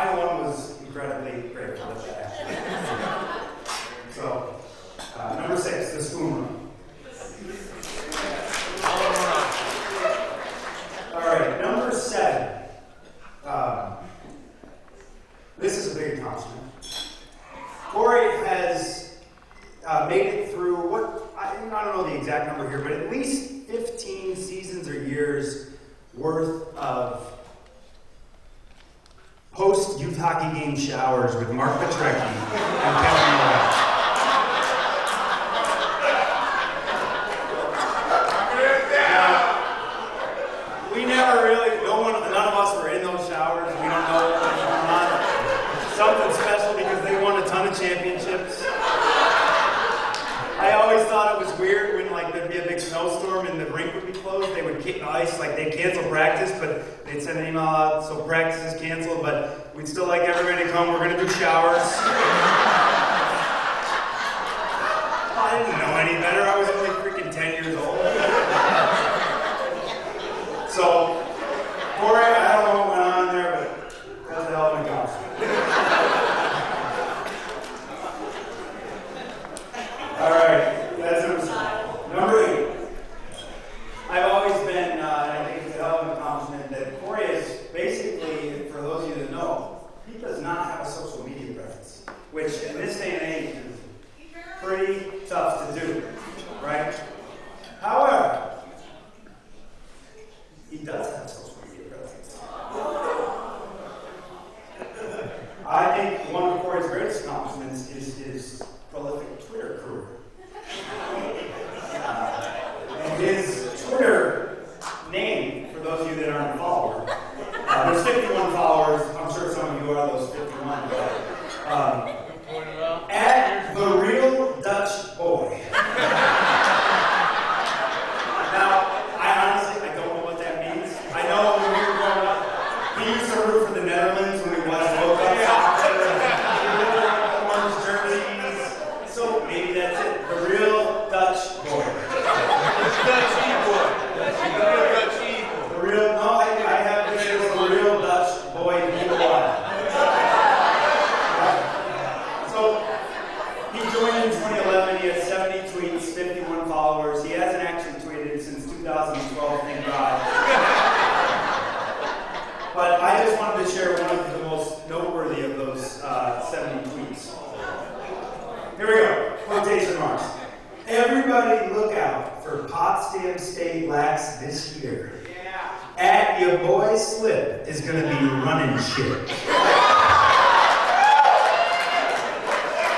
for one, was incredibly grateful that that happened. So, number 6, the spoon run. All right, number 7. This is a big accomplishment. Cory has made it through I don't know the exact number here, but at least 15 seasons or years worth of post-youth hockey game showers with Mark Petrecki and Kevin Morales. We never really, none of us were in those showers. We don't know what was going on. Something special because they won a ton of championships. I always thought it was weird when there'd be a big snowstorm and the rink would be closed. They would kick the ice, they'd cancel practice, but they'd send an email out, so practice is canceled, but we'd still like everybody to come. We're gonna do showers. I didn't know any better. I was only freaking 10 years old. So, Cory, I don't know what went on there, but that's a hell of an accomplishment. All right, that's number 8. I've always been, and I think it's a hell of an accomplishment, that Cory is basically, for those of you that know, he does not have a social media presence, which in this day and age is pretty tough to do, right? However, he does have a social media presence. I think one of Cory's greatest accomplishments is his prolific Twitter career. And his Twitter name, for those of you that aren't a follower, there's 51 followers. I'm sure some of you are those 51. At the Real Dutch Boy. Now, I honestly don't know what that means. I know when we were growing up, he used to root for the Netherlands when we watched World Cup soccer. He wore orange jerseys. So maybe that's it. The Real Dutch Boy. Dutchy boy. The real, no, I have this as the Real Dutch Boy B-Y. So, he joined in 2011, he has 70 tweets, 51 followers. He hasn't actually tweeted since 2012, thank God. But I just wanted to share one of the most noteworthy of those 70 tweets. Here we go, quotation marks. Everybody look out for Potsdam State Lax this year. At your boy Slip is gonna be running shit.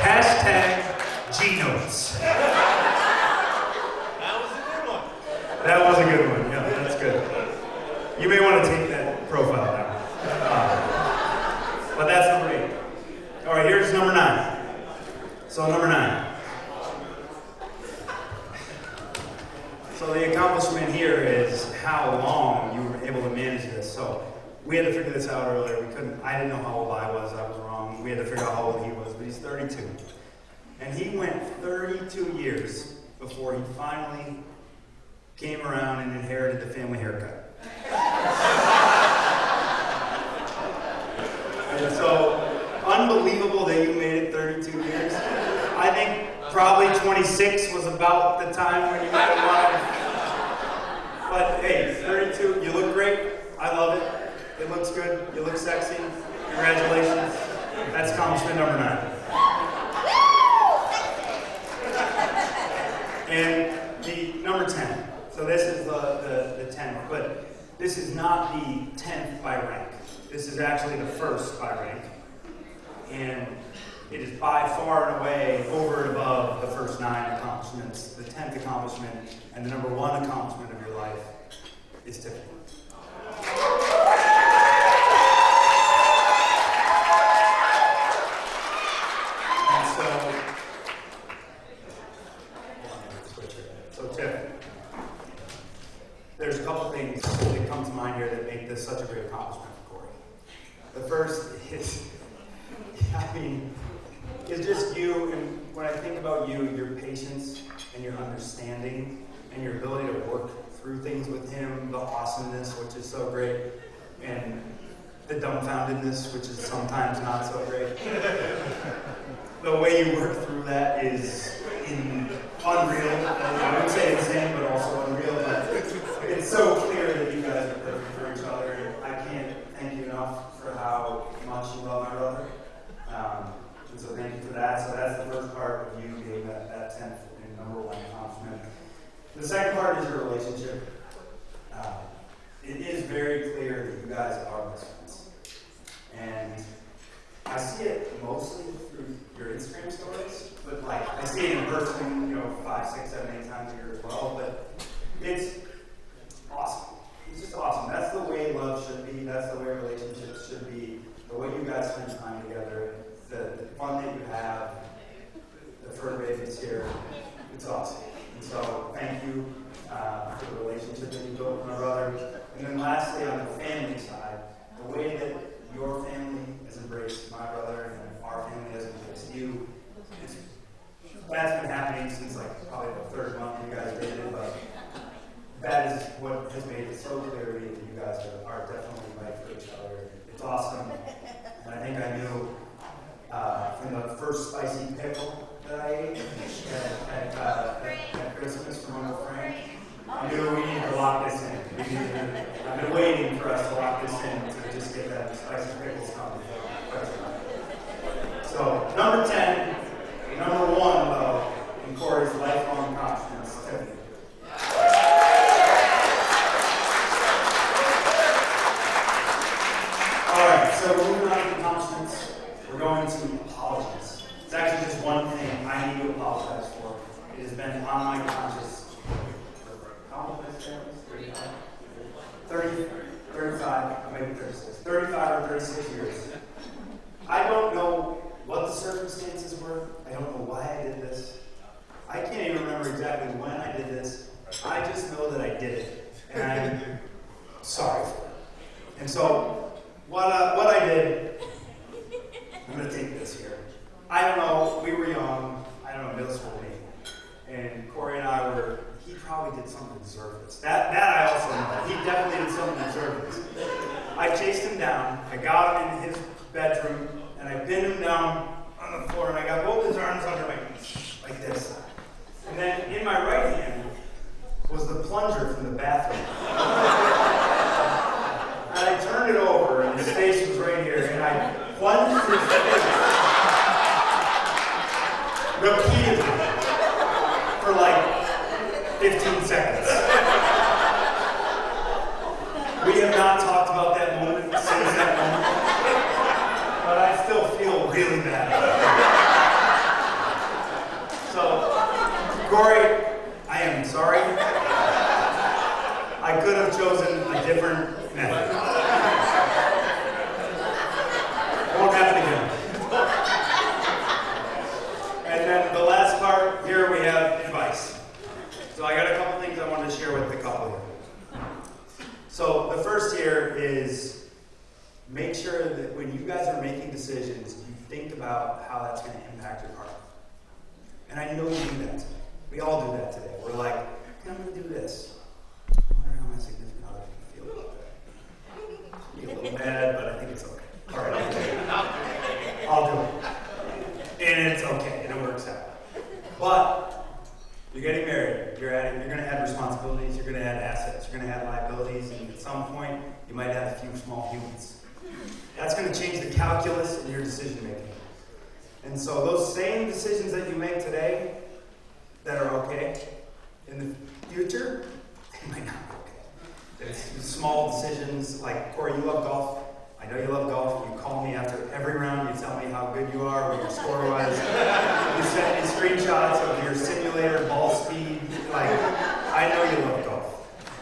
Hashtag G-Notes. That was a good one, yeah, that's good. You may want to take that profile down. But that's number 8. All right, here's number 9. So number 9. So the accomplishment here is how long you were able to manage this. So we had to figure this out earlier. I didn't know how old I was wrong. We had to figure out how old he was, but he's 32. And he went 32 years before he finally came around and inherited the family haircut. And so, unbelievable that you made it 32 years. I think probably 26 was about the time when you might have wanted. But hey, 32, you look great. I love it. It looks good. You look sexy. Congratulations. That's accomplishment number 9. And the number 10. So this is the 10th, but this is not the 10th by rank. This is actually the first by rank. And it is by far and away over and above the first 9 accomplishments. The 10th accomplishment and the number 1 accomplishment of your life is Tiffany. And so mean, it's just you, and when I think about you, your patience and your understanding and your ability to work through things with him, the awesomeness, which is so great, and the dumbfoundedness, which is sometimes not so great. The way you work through that is unreal. I would say insane, but also unreal. But it's so clear that you guys are perfect for each other. I can't thank you enough for how much you love my brother. And so thank you for that. So that's the first part of you being that 10th and number one accomplishment. The second part is your relationship. It is very clear that you guys are best friends. And I see it mostly through your Instagram stories, but like I see it in person, 5, 6, 7, 8 times a year as well. But it's awesome. It's just awesome. That's the way love should be. That's the way relationships should be. The way you guys spend time together, the fun that you have, the fur babies here. It's awesome. And so thank you for the relationship that you built with my brother. And then lastly, on the family side, the way that your family has embraced my brother and our family has embraced you, that's been happening since like probably the third month you guys dated, but that is what has made it so clear to me that you guys are definitely right for each other. It's awesome. And I think I knew from the first spicy pickle that I ate at Christmas from Uncle Frank, I knew we needed to lock this in. I've been waiting for us to lock this in to just get that spicy pickles coming. So, number 10, number 1, though, in Cory's lifelong accomplishments, Tiffany. Alright, so moving on to accomplishments, we're going to apologies. It's actually just one thing I need to apologize for. It has been on my conscience. How old is it? 35, maybe 36. 35 or 36 years. I don't know what the circumstances were. I don't know why I did this. I can't even remember exactly when I did this. I just know that I did it. And I'm sorry for it. And so, what I did, I'm going to take this here. I don't know, we were young, I don't know, middle school maybe. And Cory and I were, he probably did something to deserve this. That I also know. He definitely did something to deserve this. I chased him down, I got him in his bedroom, and I pinned him down on the floor, and I got both his arms under my knees, like this. And then in my right hand was the plunger from the bathroom. And I turned it over, and his face was right here, and I plunged his face repeatedly for like 15 seconds. We have not talked about that moment since that moment, but I still feel really bad. So, Cory, I am sorry. I could have chosen a different method. Won't happen again. And then the last part, here we have advice. So I got a couple things I wanted to share with the couple here. So the first here is make sure that when you guys are making decisions, you think about how that's going to impact your partner. And I know you do that today. We all do that today. We're like, I'm going to do this. I wonder how my significant other can feel about that. Be a little mad, but I think it's okay. All right, I'll do it. And it's okay, and it works out. But you're getting married, you're going to have responsibilities, you're going to have assets, you're going to have liabilities, and at some point, you might have a few small humans. That's going to change the calculus in your decision making. And so those same decisions that you make today that are okay, in the future, they might not be okay. It's small decisions, like, Cory, you love golf. I know you love golf. You call me after every round. You tell me how good you are, what your score was. You send me screenshots of your simulator ball speed. Like, I know you love golf.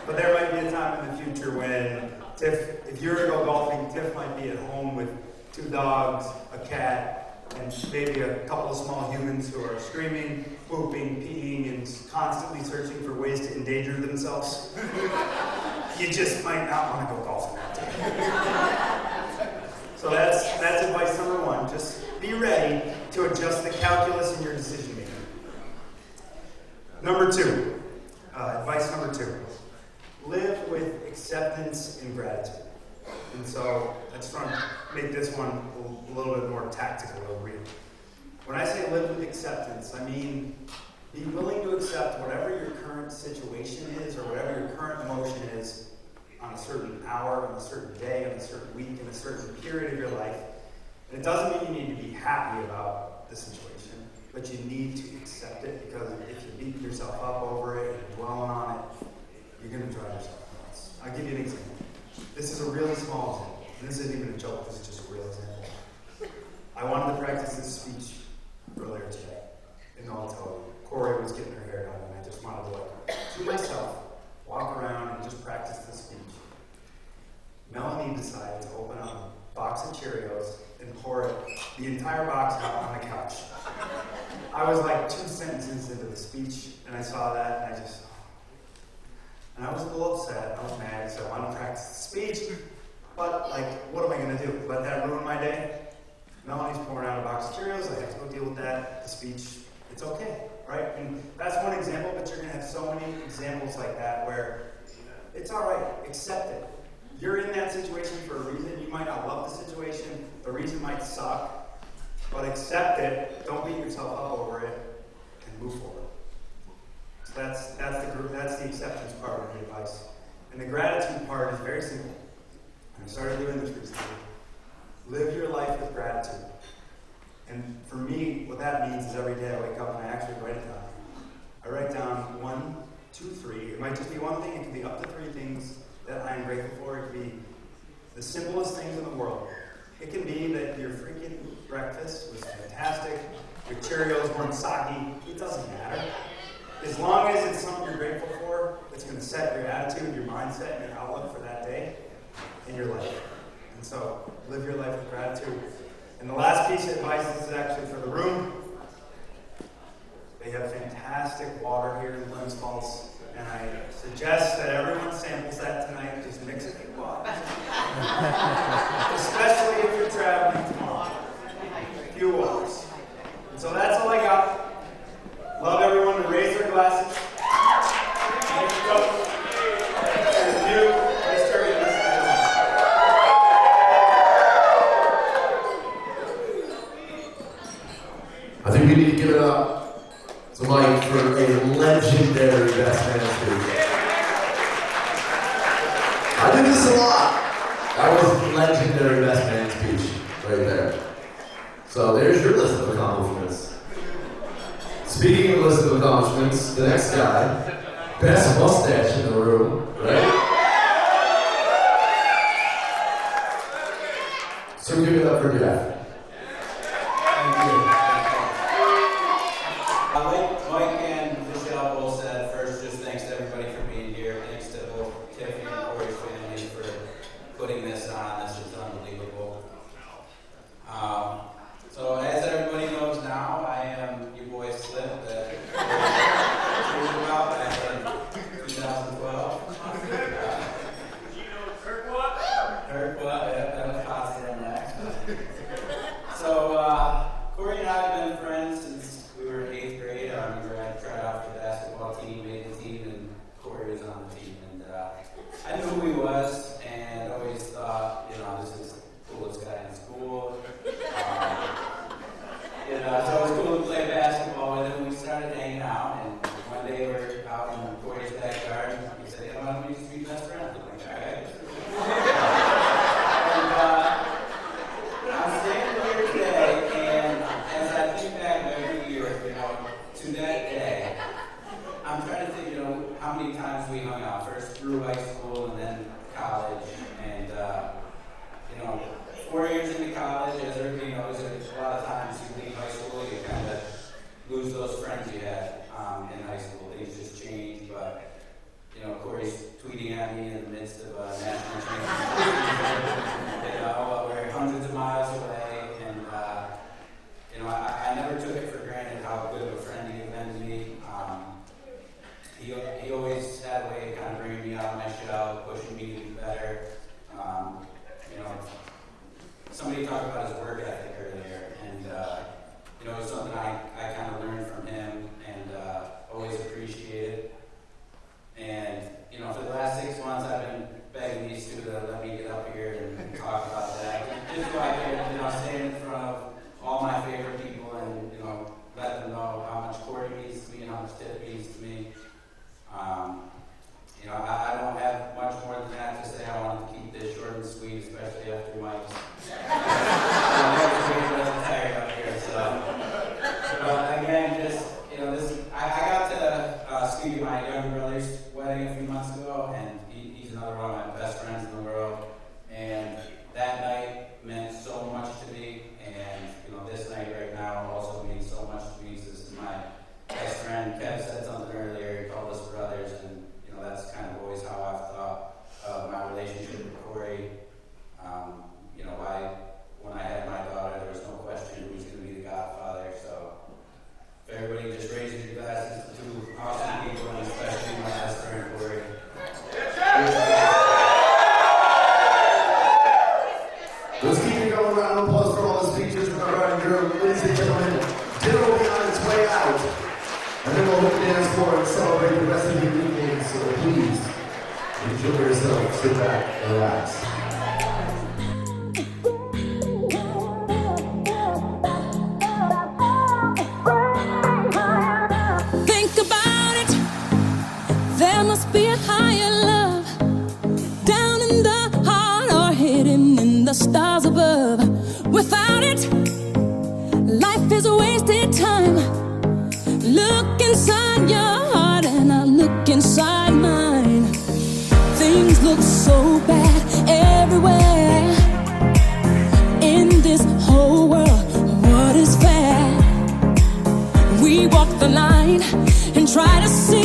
But there might be a time in the future when if you were to go golfing, Tiff might be at home with 2 dogs, a cat, and maybe a couple of small humans who are screaming, pooping, peeing, and constantly searching for ways to endanger themselves. You just might not want to go golfing that day. So that's advice number 1. Just be ready to adjust the calculus in your decision making. Number two, advice number two, live with acceptance and gratitude. And so I just want to make this one a little bit more tactical over you. When I say live with acceptance, I mean be willing to accept whatever your current situation is or whatever your current emotion is on a certain hour, on a certain day, on a certain week, in a certain period of your life. And it doesn't mean you need to be happy about the situation, but you need to accept it, because if you beat yourself up over it and dwelling on it, you're going to drive yourself nuts. I'll give you an example. This is a really small example. This isn't even a joke, this is just a real example. I wanted to practice this speech earlier today, and I'll tell you, Cory was getting her hair done, and I just wanted to, to myself, walk around and just practice this speech. Melanie decided to open up a box of Cheerios and pour the entire box out on the couch. I was like 2 sentences into the speech, and I saw that, and I was a little upset. I was mad, so I wanted to practice the speech. But, what am I going to do? Let that ruin my day? Melanie's pouring out a box of Cheerios. I have to go deal with that. The speech, it's okay, right? And that's one example, but you're going to have so many examples like that where it's all right. Accept it. You're in that situation for a reason. You might not love the situation. The reason might suck. But accept it. Don't beat yourself up over it, and move forward. So that's the acceptance part of the advice. And the gratitude part is very simple. And I started doing this recently. Live your life with gratitude. And for me, what that means is every day I wake up and I actually write it down. I write down 1, 2, 3. It might just be one thing. It could be up to 3 things that I am grateful for. It could be the simplest things in the world. It can be that your freaking breakfast was fantastic. Your Cheerios weren't soggy. It doesn't matter. As long as it's something you're grateful for, it's going to set your attitude, your mindset, and your outlook for that day in your life. And so, live your life with gratitude. And the last piece of advice, this is actually for the room. They have fantastic water here in Glens Falls, and I suggest that everyone samples that tonight. Just mix it with water. Especially if you're traveling tomorrow. A few waters. And so that's all I got. Love everyone to raise their glasses. Thank you, Coach. Thank you. Nice turn. I think we need to give it up to Mike for a legendary best man speech. I did this a lot. That was legendary best man speech right there. So there's your list of accomplishments. Speaking of list of accomplishments, the next guy, best mustache in the room, right? So give it up for Jeff. Thank you. Mike and Michelle both said first, just thanks to everybody for being here. Thanks to both Tiffany and Cory's family for putting this on. This is unbelievable. So as everybody knows now, I am your boy Slip that we about back in 2012. Kirk what? That was positive next. So Cory and I have been friends since we were in 8th grade. I remember I tried out for the basketball team, made the team, and Cory was on the team. And I knew who he was, and always thought, this is the coolest guy in school. It's always cool to play basketball with him. We started hanging out, and one day we were out in Cory's backyard, and he said, why don't we just be best friends? I'm like, all right. And I'm standing here today, and as I think back every year, to that day, I'm trying to think, how many times we hung out. First through high school, and then college, and 4 years into college, as everybody knows, a lot of times you leave high school, you kind of lose those friends you had in high school. Things just change, but Cory's tweeting at me in the midst of a national championship. We're hundreds of miles away, and I never took it for granted how good of a friend he had been to me. He always had a way of kind of bringing me out of my shell, pushing me to be better. Somebody talked about his work ethic earlier, and out, and then we'll hit the dance floor and celebrate the rest of the evening. So please enjoy yourself, sit back, relax. Think about it, there must be a higher love down in the heart or hidden in the stars above. Without it, life is a wasted time. Look inside your heart and I look inside mine. Things look so bad everywhere in this whole world. What is fair? We walk the line and try to see